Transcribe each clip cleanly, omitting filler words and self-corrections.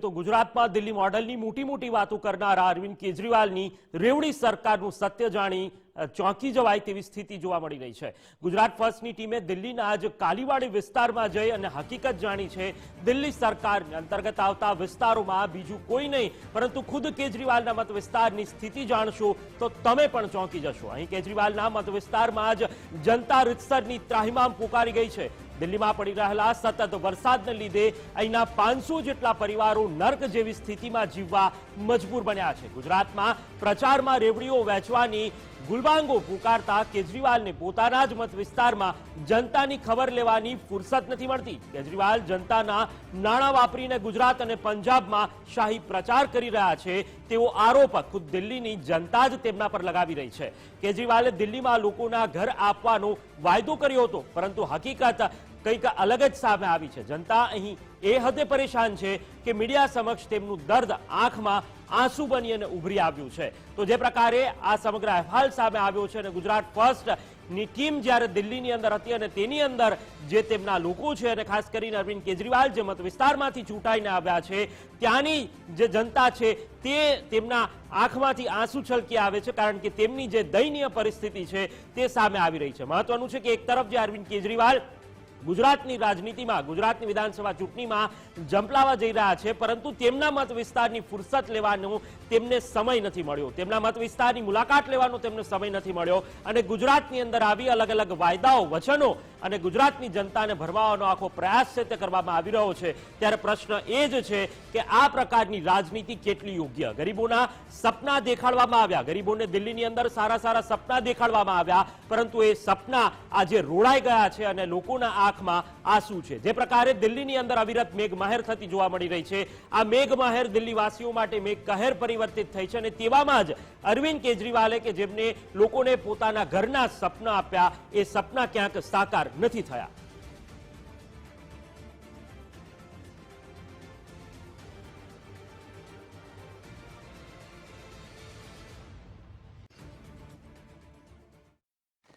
तो गुजरात में दिल्ली मॉडल मोटी मोटी बातों करनारा अरविंद केजरीवाल रेवड़ी सरकार सत्य जाणी चौंकी जवाय तेवी स्थिति जोवा मळी रही है। गुजरात फर्स्टनी टीमे दिल्ली आज कालीवाड़ी विस्तार में जई अने हकीकत जाणी है। दिल्ली सरकार अंतर्गत आवता विस्तारों में बीजू कोई नहीं परंतु खुद केजरीवाल मत विस्तार की स्थिति जाणशो तो तमे पण चौंकी जशो। अहीं केजरीवाल मत विस्तार में आज जनता रीतसरनी त्राहिमाम पुकारी गई है। दिल्ली में पड़ी रहेला सतत वरसादने लीधे अहींना 500 जेटला परिवारों नर्क जेवी स्थिति में जीववा मजबूर बन्या छे। गुजरात में प्रचार में रेवड़ीओ वेचवानी गुलबांगो पुकारता केजरीवाल ने पोताना ज मत विस्तार में जनता की खबर लेवानी फुरसत नहीं मळती। केजरीवाल जनताना नाणां वापरीने गुजरात और पंजाब में शाही प्रचार करी रह्या छे तेवो आरोप खुद दिल्ली की जनता ज तेमना पर लगावी रही है। केजरीवाले दिल्ली में लोकोना घर आपवानो वायदो कर्यो हतो परंतु हकीकत कंईक अलग ज सामे आवी छे। जनता अहीं ए हदे परेशान है कि मीडिया समक्ष तेमनुं दर्द आंख में आंसू बनी अने उभरी आव्युं छे। तो जे प्रकारे आ समग्र अહેવાલ सामे आव्यो छे अने गुजरात फर्स्ट नी टीम ज्यारे दिल्ली अंदर हती अने तेनी अंदर जे तेमना लोको छे अने खास करीने अरविंद केजरीवाल जे मत विस्तारमांथी चूंटाईने आव्या छे त्यानी जे जनता छे ते तेमना आंखमांथी आंसू छलकी आवे छे कारण के तेमनी जे दयनीय परिस्थिति छे ते सामे आवी रही छे। महत्वनुं छे के एक तरफ जे अरविंद केजरीवाल गुजरातनी राजनीति में गुजरातनी विधानसभा चूंटणी में जंपलावा जई रह्या छे परंतु तेमना मत विस्तारनी फुरसत लेवानो तेमने समय नथी मळ्यो। तेमना मत विस्तारनी मुलाकात लेवानो तेमने समय नथी मळ्यो अने गुजरातनी अंदर आवी अलग अलग वायदाओ वचनो अने गुजरातनी जनताने भरमाવાનો आखो प्रयास छे ते करवामां आवी रह्यो छे। त्यारे प्रश्न ए ज छे के आ प्रकारनी राजनीति केटली योग्य। गरीबोना सपना देखाडवामां आव्या, गरीबोने दिल्लीनी अंदर सारा सारा सपना देखाडवामां आव्या परंतु ए सपना आजे रोड़ाई गया छे अने लोकोना आंखमां आंसू छे। जे प्रकारे दिल्लीनी अंदर अविरत मेघमहेर थती जोवा मळी रही छे आ मेघमहेर दिल्लीवासीओ माटे मेघकहेर परिवर्तित थई छे अने तेवामां ज अरविंद केजरीवाले के जेमने लोकोने पोताना घरना सपना आप्या ए सपना क्यांक साकार નથી થયા।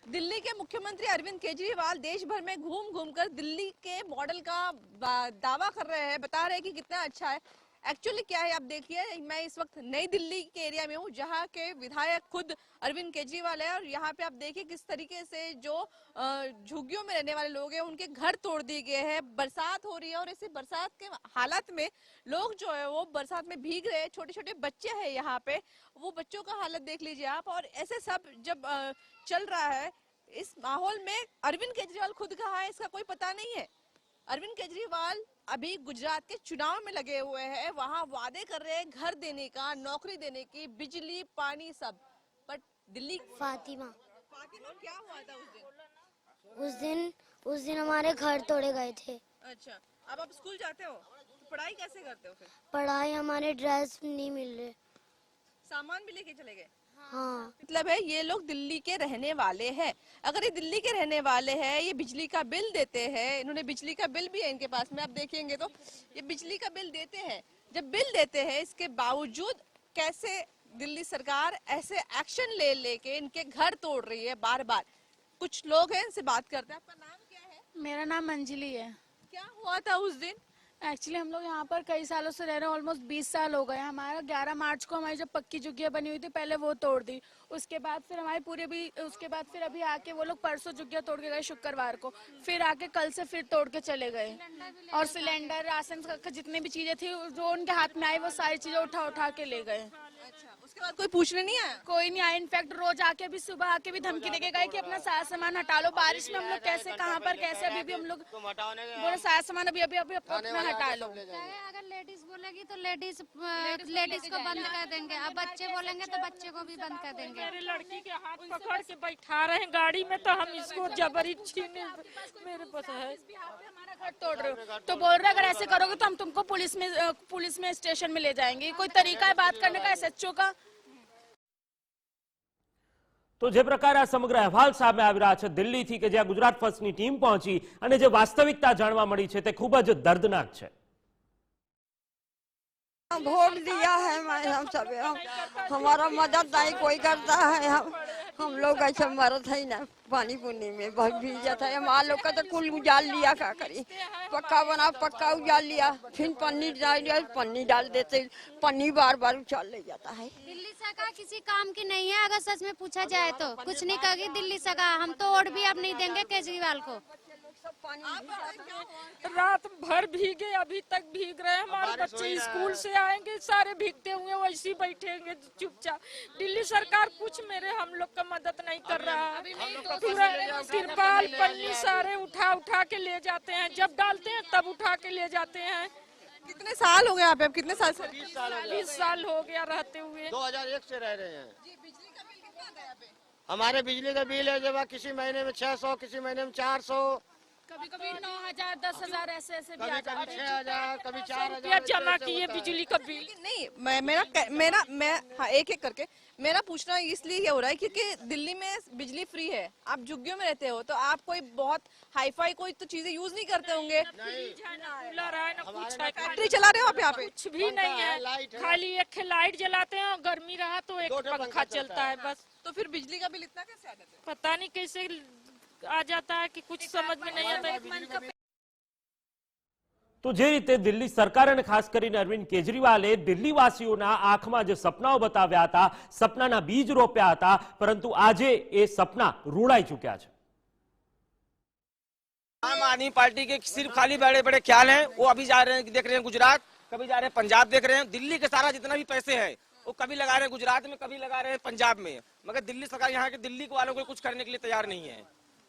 दिल्ली के मुख्यमंत्री अरविंद केजरीवाल देश भर में घूम घूमकर दिल्ली के मॉडल का दावा कर रहे हैं, बता रहे हैं कि कितना अच्छा है। एक्चुअली क्या है आप देखिए, मैं इस वक्त नई दिल्ली के एरिया में हूँ जहाँ के विधायक खुद अरविंद केजरीवाल है और यहाँ पे आप देखिए किस तरीके से जो झुग्गियों में रहने वाले लोग हैं उनके घर तोड़ दिए गए हैं। बरसात हो रही है और ऐसी बरसात के हालात में लोग जो है वो बरसात में भीग रहे हैं। छोटे छोटे बच्चे हैं यहाँ पे, वो बच्चों का हालत देख लीजिए आप। और ऐसे सब जब चल रहा है इस माहौल में अरविंद केजरीवाल खुद कहाँ है इसका कोई पता नहीं है। अरविंद केजरीवाल अभी गुजरात के चुनाव में लगे हुए हैं, वहां वादे कर रहे हैं घर देने का, नौकरी देने की, बिजली पानी सब। बट दिल्ली फातिमा क्या हुआ था उस दिन हमारे घर तोड़े गए थे। अच्छा, अब आप स्कूल जाते हो तो पढ़ाई कैसे करते हो? फिर पढ़ाई हमारे ड्रेस नहीं मिल रहे, सामान भी लेके चले गए। हाँ मतलब है ये लोग दिल्ली के रहने वाले हैं। अगर ये दिल्ली के रहने वाले हैं, ये बिजली का बिल देते हैं, इन्होंने बिजली का बिल भी है इनके पास में, आप देखेंगे तो ये बिजली का बिल देते हैं। जब बिल देते हैं इसके बावजूद कैसे दिल्ली सरकार ऐसे एक्शन ले लेके इनके घर तोड़ रही है बार बार। कुछ लोग हैं इनसे बात करते हैं। आपका नाम क्या है? मेरा नाम अंजलि है। क्या हुआ था उस दिन? एक्चुअली हम लोग यहाँ पर कई सालों से रह रहे हैं, ऑलमोस्ट 20 साल हो गए। हमारा 11 मार्च को हमारी जो पक्की झुग्गियाँ बनी हुई थी पहले वो तोड़ दी, उसके बाद फिर हमारी पूरे भी उसके बाद फिर अभी आके वो लोग परसों झुग्गियाँ तोड़ के गए शुक्रवार को, फिर आके कल से फिर तोड़ के चले गए। और सिलेंडर राशन का जितनी भी चीजें थी जो उनके हाथ में आई वो सारी चीजें उठा उठा के ले गए। अच्छा, उसके बाद कोई पूछने नहीं आया? कोई नहीं आया। इनफैक्ट रोज आके भी सुबह आके भी धमकी देके गए कि अपना सारा सामान हटा लो। बारिश में हम लोग कैसे कहाँ पर कैसे अभी भी हम लोग बोले सारा सामान अभी अभी अभी अपना हटा लो। अगर लेडीज बोलेगी तो लेडीज को बंद कर देंगे, अब बच्चे बोलेंगे तो बच्चे को भी बंद कर देंगे। मेरे लड़की के हाथ पकड़ के बैठा रहे हैं गाड़ी में तो हम इसको जबरी छीने मेरे पास है। हमारा घर तोड़ रहे हो तो बोल रहे अगर ऐसे करोगे तो हम तुमको पुलिस में स्टेशन में ले जाएंगे। कोई तरीका है बात करने का एसएचओ का? तो जे प्रकार आ समग्र अહેવાલ सामे આવી રહ્યા છે દિલ્હીથી કે જ્યાં ગુજરાત ફર્સ્ટની ટીમ પહોંચી અને જે વાસ્તવિકતા જાણવા મળી છે તે ખૂબ જ દર્દનાક છે। वोट दिया है मैं हम सब हमारा मदद नहीं कोई करता है। हम लोग ऐसे मरत है ना पानी पुनी में बहुत भीजत है। हमारे लोग का तो कुल उजाल लिया, क्या करी, पक्का बना पक्का उजाल लिया, फिर पन्नी डाल देते, पन्नी बार बार उछाल ले जाता है। दिल्ली सरकार किसी काम की नहीं है, अगर सच में पूछा जाए तो कुछ नहीं करेगी दिल्ली सरकार। हम तो वोट भी अब नहीं देंगे केजरीवाल को। रात भर भीगे, अभी तक भीग रहे हैं। हमारे बच्चे स्कूल से आएंगे सारे भीगते हुए वैसे ही बैठेंगे चुपचाप। दिल्ली सरकार कुछ हम लोग का मदद नहीं कर रहा है। पूरा तिरपाल पन्नी सारे उठा के ले जाते हैं, जब डालते हैं तब उठा के ले जाते हैं। कितने साल हो गए यहाँ पे? अब कितने साल से? 20 साल हो गया रहते हुए। 2001 से रह रहे हैं। बिजली का बिल कितना आता है यहाँ पे? हमारे बिजली का बिल है जब किसी महीने में 600, किसी महीने में 400, कभी कभी 9,000 10,000 ऐसे भी कभी आ जाते कभी 6,000, कभी रुपया 4,000 जमा किए बिजली का बिल। नहीं, मैं हाँ एक एक करके मेरा पूछना इसलिए ये हो रहा है क्योंकि दिल्ली में बिजली फ्री है, आप झुग्गियों में रहते हो तो आप कोई बहुत हाईफाई कोई तो चीजें यूज नहीं करते होंगे। कूलर है ना कुछ है, फैक्ट्री चला रहे हो आप यहाँ पे? कुछ भी नहीं है, खाली एक लाइट जलाते हैं और गर्मी रहा तो एक पंखा चलता है बस। तो फिर बिजली का बिल इतना कैसे आ जाता है? पता नहीं कैसे आ जाता है कि कुछ समझ में नहीं आता। તો જે રીતે દિલ્હી સરકાર અને ખાસ કરીને અરવિંદ કેજરીવાલે દિલ્હીવાસીઓના આંખમાં જે સપનાઓ બતાવ્યા હતા, સપનાના બીજ રોપ્યા હતા, પરંતુ આજે એ સપના રૂડાઈ ચૂક્યા છે। आम आदमी पार्टी के सिर्फ खाली बड़े बड़े ख्याल हैं। वो अभी जा रहे हैं, देख रहे हैं गुजरात, कभी जा रहे हैं पंजाब देख रहे हैं। दिल्ली के सारा जितना भी पैसे हैं वो कभी लगा रहे हैं गुजरात में, कभी लगा रहे हैं पंजाब में, मगर दिल्ली सरकार यहाँ के दिल्ली के वालों को कुछ करने के लिए तैयार नहीं है।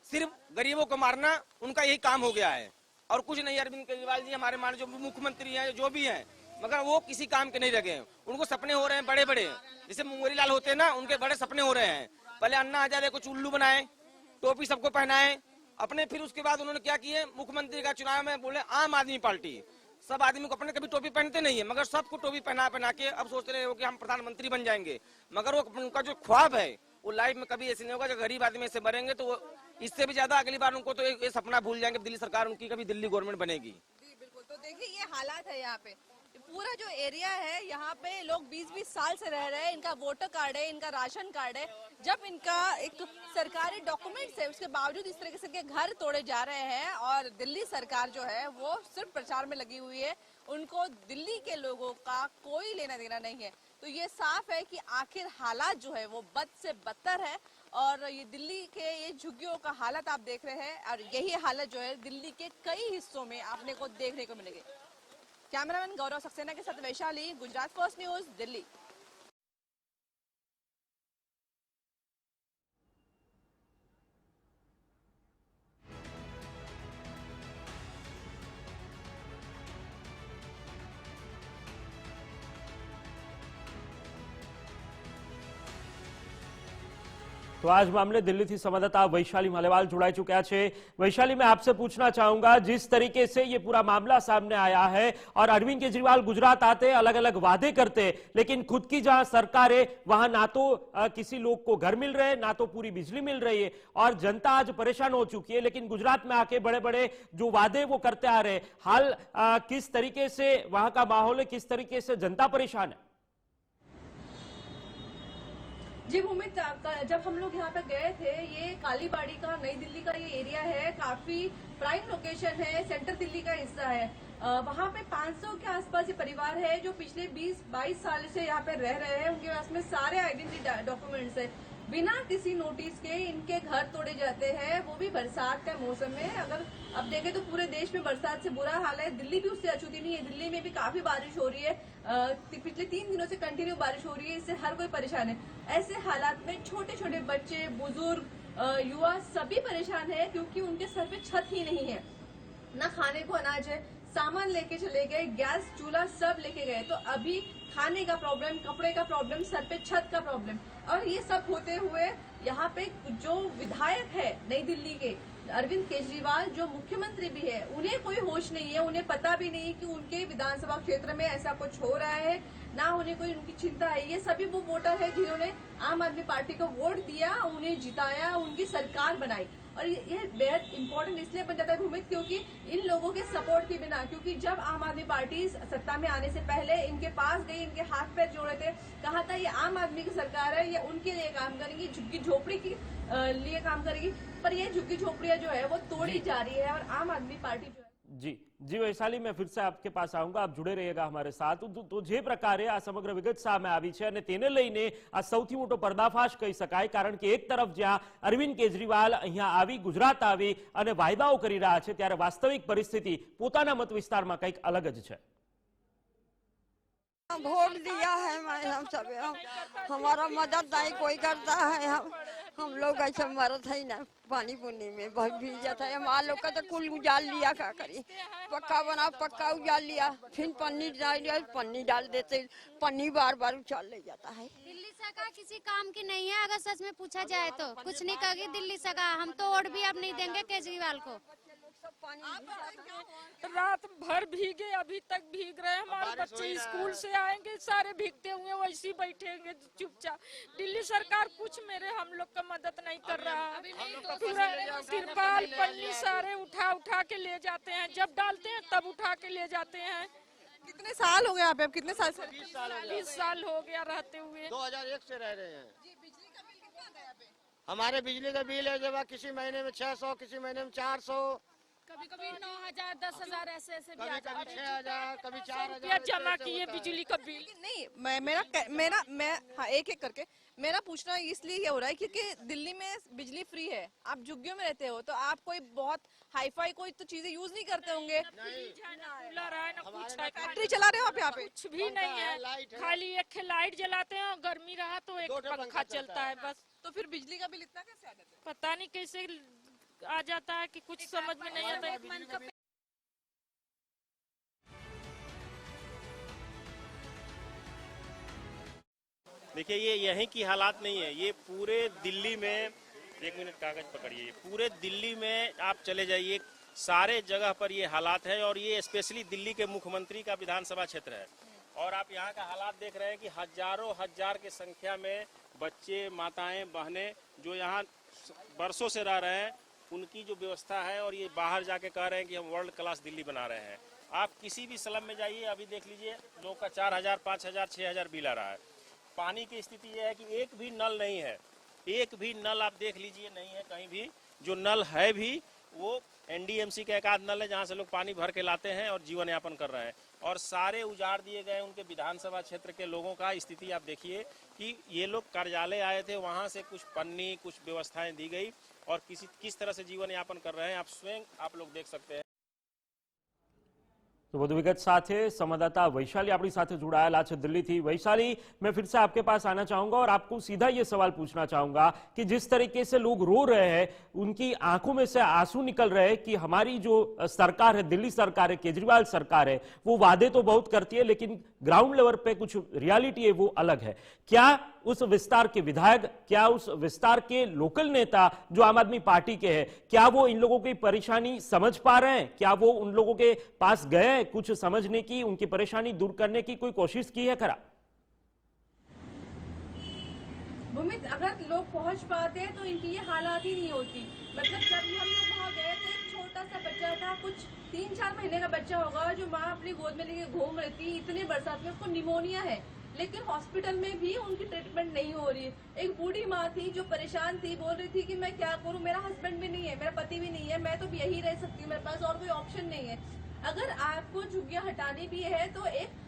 सिर्फ गरीबों को मारना उनका यही काम हो गया है और कुछ नहीं। अरविंद केजरीवाल जी हमारे माननीय जो मुख्यमंत्री हैं, जो भी हैं, मगर वो किसी काम के नहीं लगे हैं। उनको सपने हो रहे हैं बड़े बड़े, जैसे मुंगेरी लाल होते हैं ना, उनके बड़े सपने हो रहे हैं। पहले अन्ना हजारे को चुल्लू बनाए, टोपी सबको पहनाए अपने, फिर उसके बाद उन्होंने क्या किए, मुख्यमंत्री का चुनाव में बोले आम आदमी पार्टी। सब आदमी को अपने कभी टोपी पहनते नहीं है, मगर सबको टोपी पहना के अब सोच रहे हो कि हम प्रधानमंत्री बन जाएंगे। मगर वो उनका जो ख्वाब है वो लाइफ में कभी ऐसे नहीं होगा। जब गरीब आदमी ऐसे मरेंगे तो इससे भी ज्यादा अगली बार उनको तो ये सपना भूल जाएंगे, दिल्ली सरकार उनकी कभी दिल्ली गवर्नमेंट बनेगी। जी बिल्कुल। तो देखिए ये हालात है यहाँ पे, पूरा जो एरिया है यहाँ पे लोग 20-20 साल से रह रहे हैं। इनका वोटर कार्ड है, इनका राशन कार्ड है, जब इनका एक सरकारी डॉक्यूमेंट्स है उसके बावजूद इस तरीके से इनके घर तोड़े जा रहे हैं। और दिल्ली सरकार जो है वो सिर्फ प्रचार में लगी हुई है, उनको दिल्ली के लोगों का कोई लेना देना नहीं है। तो ये साफ है कि आखिर हालात जो है वो बद से बदतर है। और ये दिल्ली के ये झुग्गियों का हालत आप देख रहे हैं और यही हालत जो है दिल्ली के कई हिस्सों में आपने को देखने को मिलेगी। कैमरामैन गौरव सक्सेना के साथ वैशाली, गुजरात फर्स्ट न्यूज, दिल्ली। तो आज मामले दिल्ली थी संवाददाता वैशाली मालेवाल जुड़ाई चुका है। वैशाली, मैं आपसे पूछना चाहूंगा, जिस तरीके से ये पूरा मामला सामने आया है और अरविंद केजरीवाल गुजरात आते अलग अलग वादे करते, लेकिन खुद की जहां सरकार है वहां ना तो किसी लोग को घर मिल रहे, ना तो पूरी बिजली मिल रही है और जनता आज परेशान हो चुकी है। लेकिन गुजरात में आके बड़े बड़े जो वादे वो करते आ रहे, हाल किस तरीके से वहां का माहौल है, किस तरीके से जनता परेशान है? जी भूमित, जब हम लोग यहाँ पे गए थे, ये कालीबाड़ी का नई दिल्ली का ये एरिया है, काफी प्राइम लोकेशन है, सेंट्रल दिल्ली का हिस्सा है। वहाँ पे 500 के आसपास ये परिवार है जो पिछले 20-22 साल से यहाँ पे रह रहे हैं। उनके पास में सारे आइडेंटिटी डॉक्यूमेंट्स है। बिना किसी नोटिस के इनके घर तोड़े जाते हैं, वो भी बरसात का मौसम में। अगर अब देखें तो पूरे देश में बरसात से बुरा हाल है, दिल्ली भी उससे अछूती नहीं है। दिल्ली में भी काफी बारिश हो रही है, पिछले 3 दिनों से कंटिन्यू बारिश हो रही है, इससे हर कोई परेशान है। ऐसे हालात में छोटे छोटे बच्चे, बुजुर्ग, युवा सभी परेशान है क्योंकि उनके सर पे छत ही नहीं है, ना खाने को अनाज है, सामान लेके चले गए, गैस चूल्हा सब लेके गए, तो अभी खाने का प्रॉब्लम, कपड़े का प्रॉब्लम, सर पे छत का प्रॉब्लम। और ये सब होते हुए यहाँ पे जो विधायक है नई दिल्ली के अरविंद केजरीवाल, जो मुख्यमंत्री भी है, उन्हें कोई होश नहीं है, उन्हें पता भी नहीं कि उनके विधानसभा क्षेत्र में ऐसा कुछ हो रहा है, ना उन्हें कोई उनकी चिंता है। ये सभी वो वोटर है जिन्होंने आम आदमी पार्टी को वोट दिया, उन्हें जिताया, उनकी सरकार बनाई। और ये बेहद इंपॉर्टेंट इसलिए बन जाता है भूमित क्योंकि इन लोगों के सपोर्ट के बिना, क्योंकि जब आम आदमी पार्टी सत्ता में आने से पहले इनके पास गई, इनके हाथ पैर जोड़े थे, कहा था ये आम आदमी की सरकार है, ये उनके लिए काम करेगी, झुग्गी झोपड़ी की लिए काम करेगी, पर ये झुग्गी झोपड़ियां जो है वो तोड़ी जा रही है और आम आदमी पार्टी जो है। जी वैशाली, मैं फिर से आपके पास आऊंगा, आप जुड़े रहिएगा અમારે સાથ. તો જે પ્રકારે આ સમગ્ર વિગત સામે આવી છે અને તેને લઈને આ સૌથી મોટો પર્દાફાશ કહી શકાય, કારણ કે એક તરફ જ્યાં અરવિંદ કેજરીવાલ અહીંયા આવી, ગુજરાત આવી અને વાયદાઓ કરી રહ્યા છે, ત્યારે વાસ્તવિક પરિસ્થિતિ પોતાના મત વિસ્તારમાં કંઈક અલગ જ છે. वोट दिया है हम सब, हमारा मदद नहीं कोई करता है। हम लोग ऐसे मरत है ना, पानी पुनी में बहुत भीजत है। हमारे लोग का तो कुल उजाल लिया, क्या करी, पक्का बना पक्का उजाल लिया, फिर पन्नी डाल देते, पन्नी बार बार उछाल ले जाता है। दिल्ली सरकार किसी काम की नहीं है, अगर सच में पूछा जाए तो कुछ नहीं करेगी दिल्ली सरकार। हम तो वोट भी अब नहीं देंगे केजरीवाल को। रात भर भीगे, अभी तक भीग रहे हैं। हमारे बच्चे स्कूल से आएंगे सारे भीगते हुए वैसे ही बैठेंगे चुपचाप। दिल्ली सरकार कुछ मेरे हम लोग का मदद नहीं कर रहा है। पूरा तिरपाल पन्नी सारे उठा उठा के ले जाते हैं, जब डालते हैं तब उठा के ले जाते हैं। कितने साल हो गए आप, कितने साल से? 20 साल हो गया रहते हुए। 2001 से रह रहे हैं। हमारे बिजली का बिल है जब किसी महीने में 600, किसी महीने में 400, कभी कभी 9,000 10,000 ऐसे भी कभी आ कभी 6,000, कभी 4,000 रुपया जमा किए बिजली का बिल। नहीं, मैं हाँ एक एक करके मेरा पूछना इसलिए ये हो रहा है क्योंकि दिल्ली में बिजली फ्री है, आप झुग्गियों में रहते हो तो आप कोई बहुत हाईफाई कोई तो चीजें यूज नहीं करते होंगे। फैक्ट्री चला रहे हो आप यहाँ पे? कुछ भी नहीं है, खाली एक लाइट जलाते हैं और गर्मी रहा तो एक पंखा चलता है बस। तो फिर बिजली का बिल इतना कैसे आ जाता है? पता नहीं कैसे आ जाता है कि कुछ समझ में नहीं आता। देखिए ये यहीं की हालात नहीं है, ये पूरे दिल्ली में, एक मिनट कागज पकड़िए, पूरे दिल्ली में आप चले जाइए, सारे जगह पर ये हालात है। और ये स्पेशली दिल्ली के मुख्यमंत्री का विधानसभा क्षेत्र है और आप यहाँ का हालात देख रहे हैं कि हजारों हजार की संख्या में बच्चे, माताएं, बहनें जो यहाँ बरसों से रह रहे हैं, उनकी जो व्यवस्था है, और ये बाहर जाके कह रहे हैं कि हम वर्ल्ड क्लास दिल्ली बना रहे हैं। आप किसी भी स्लम में जाइए, अभी देख लीजिए लोग का 4,000, 5,000, 6,000 बिल आ रहा है। पानी की स्थिति यह है कि एक भी नल नहीं है, एक भी नल आप देख लीजिए नहीं है कहीं भी। जो नल है भी वो एनडीएमसी का एक आध नल है जहाँ से लोग पानी भर के लाते हैं और जीवन यापन कर रहे हैं। और सारे उजाड़ दिए गए उनके विधानसभा क्षेत्र के लोगों का स्थिति आप देखिए कि ये लोग कार्यालय आए थे, वहाँ से कुछ पन्नी, कुछ व्यवस्थाएं दी गई और किस तरह से जीवन यापन कर रहे हैं आप स्वयं आप लोग देख सकते हैं। तो વધુ વિગત સાથે संवाददाता वैशाली अपनी साथ जुड़ाया है दिल्ली थी। वैशाली, मैं फिर से आपके पास आना चाहूंगा और आपको सीधा ये सवाल पूछना चाहूंगा कि जिस तरीके से लोग रो रहे हैं, उनकी आंखों में से आंसू निकल रहे हैं कि हमारी जो सरकार है, दिल्ली सरकार है, केजरीवाल सरकार है, वो वादे तो बहुत करती है लेकिन ग्राउंड लेवल पे कुछ रियलिटी है वो अलग है। क्या उस विस्तार के विधायक, क्या उस विस्तार के लोकल नेता जो आम आदमी पार्टी के हैं, क्या वो इन लोगों की परेशानी समझ पा रहे हैं? क्या वो उन लोगों के पास गए, कुछ समझने की, उनकी परेशानी दूर करने की कोई कोशिश की है? खरा भूमित, अगर लोग पहुंच पाते हैं तो इनकी ये हालात ही नहीं होती। मतलब जब हम लोग वहाँ गए थे, एक छोटा सा बच्चा था, कुछ 3-4 महीने का बच्चा होगा, जो माँ अपनी गोद में लेके घूम रही थी, इतने बरसात में उसको निमोनिया है, लेकिन हॉस्पिटल में भी उनकी ट्रीटमेंट नहीं हो रही है। एक बूढ़ी माँ थी जो परेशान थी, बोल रही थी कि मैं क्या करूं, मेरा हस्बैंड भी नहीं है, मेरा पति भी नहीं है, मैं तो यही रह सकती हूँ, मेरे पास और कोई ऑप्शन नहीं है। अगर आपको झुग्गियां हटानी भी है तो एक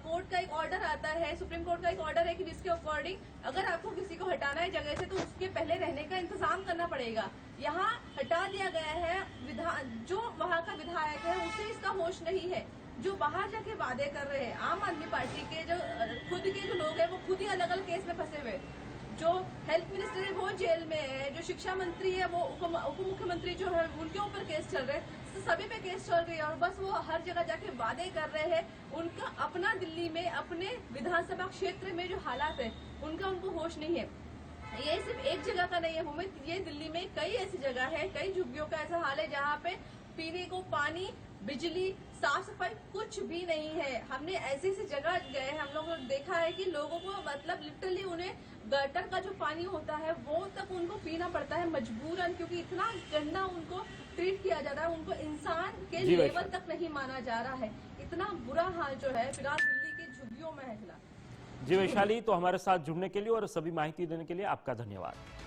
कोर्ट का एक ऑर्डर आता है, सुप्रीम कोर्ट का एक ऑर्डर है कि जिसके अकॉर्डिंग अगर आपको किसी को हटाना है जगह से तो उसके पहले रहने का इंतजाम करना पड़ेगा। यहाँ हटा दिया गया है, जो वहाँ का विधायक है उसे इसका होश नहीं है। जो बाहर जाके वादे कर रहे हैं, आम आदमी पार्टी के जो खुद के जो लोग हैं वो खुद ही अलग अलग केस में फंसे हुए। जो हेल्थ मिनिस्टर है वो जेल में है, जो शिक्षा मंत्री है वो उप मुख्यमंत्री जो है उनके ऊपर केस चल रहे हैं, तो सभी पे केस चल रही है और बस वो हर जगह जाके वादे कर रहे हैं। उनका अपना दिल्ली में, अपने विधानसभा क्षेत्र में जो हालात है उनका उनको होश नहीं है। ये सिर्फ एक जगह का नहीं है भूमित, ये दिल्ली में कई ऐसी जगह है, कई झुग्गियों का ऐसा हाल है जहाँ पे पीने को पानी, बिजली साफ सफाई कुछ भी नहीं है। हमने ऐसी ऐसी जगह गए, हम लोगों ने देखा है कि लोगों को मतलब लिटरली उन्हें गटर का जो पानी होता है वो तक उनको पीना पड़ता है मजबूरन, क्योंकि इतना गंदा उनको ट्रीट किया जाता है, उनको इंसान के जी लेवल वैशाली। तक नहीं माना जा रहा है। इतना बुरा हाल जो है फिलहाल दिल्ली के झुग्गियों में है फिलहाल। जी वैशाली, तो हमारे साथ जुड़ने के लिए और सभी माहिती देने के लिए आपका धन्यवाद।